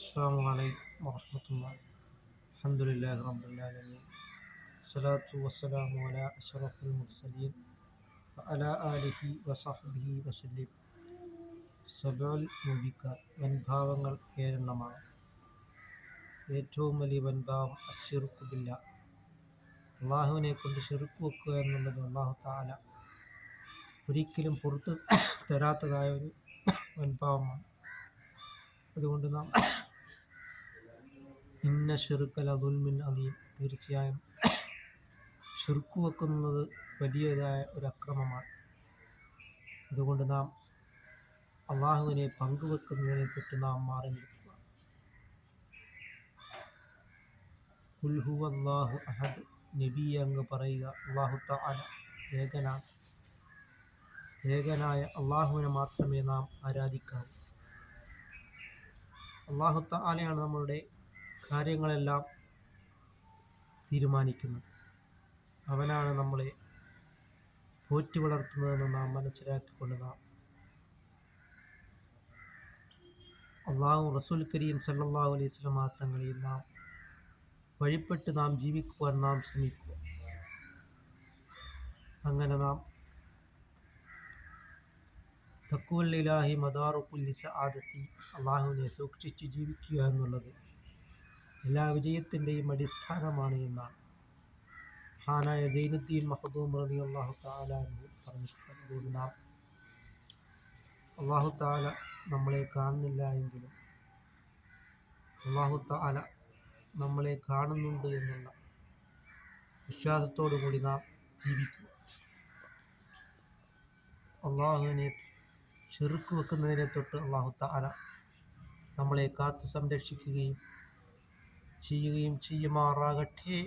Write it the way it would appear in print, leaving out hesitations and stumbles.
السلام عليكم ورحمة الله. الحمد لله رب العالمين. الصلاة والسلام على أشرف المرسلين وعلى آله وصحبه وسلم. സബഉൽ മുബിക്കാത്ത്, വൻഭാവങ്ങൾ ഏഴെണ്ണമാണ്. ഏറ്റവും വലിയ വൻഭാവം അശ്ശിർക്കു ബില്ലാഹ്, അള്ളാഹുവിനെ കൊണ്ട് ശിർക്ക് വെക്കുക എന്നുള്ളത് അള്ളാഹു തആല ഒരിക്കലും പുറത്ത് തരാത്തതായ ഒരു വൻഭാവമാണ്. അതുകൊണ്ട് നാം ഇന്ന ശിർക ലദുൽമുൻ അദീം, തീർച്ചയായും ശിർക്ക് വെക്കുന്നത് വലിയതായ ഒരു അക്രമമാണ്. അതുകൊണ്ട് നാം അള്ളാഹുവിനെ പങ്കുവെക്കുന്നതിനെ തൊട്ട് നാം മാറി നിൽക്കുക. ഖുൽ ഹുവല്ലാഹു അഹദ്, നബി അങ്ങ് പറയുക, അള്ളാഹു തആല ഏകനാണ്. ഏകനായ അള്ളാഹുവിനെ മാത്രമേ നാം ആരാധിക്കാവൂ. അള്ളാഹു തആലയാണ് നമ്മളുടെ കാര്യങ്ങളെല്ലാം തീരുമാനിക്കുന്നത്. അവനാണ് നമ്മളെ പോറ്റി വളർത്തുന്നതെന്ന് നാം മനസ്സിലാക്കിക്കൊണ്ട് നാം അള്ളാഹു റസൂൽ കരീം സല്ലല്ലാഹു അലൈഹി വസല്ലം തങ്ങളെയും നാം വഴിപ്പെട്ട് നാം ജീവിക്കുവാൻ നാം ശ്രമിക്കുക. അങ്ങനെ നാം തഖ്വൽ ഇലാഹി മദാറു കുല്ലി സആദത്തി, അള്ളാഹുവിനെ സൂക്ഷിച്ച് ജീവിക്കുക എന്നുള്ളത് എല്ലാ വിജയത്തിൻ്റെയും അടിസ്ഥാനമാണ് എന്നാണ് മഹാനായ സൈനുദ്ദീൻ മഖ്ദൂം റളിയല്ലാഹു തആല അൻഹു പറഞ്ഞിട്ടുള്ളത്. അതുകൊണ്ട് നാം അള്ളാഹു തആല നമ്മളെ കാണുന്നില്ല എങ്കിലും അള്ളാഹു തആല നമ്മളെ കാണുന്നുണ്ട് എന്നുള്ള വിശ്വാസത്തോടു കൂടി നാം ജീവിക്കുക. അള്ളാഹുവിനെ ശിർക്ക് വെക്കുന്നതിനെ തൊട്ട് അള്ളാഹു തആല നമ്മളെ കാത്തു സംരക്ഷിക്കുകയും ചെയ്യുമാറാകട്ടെ.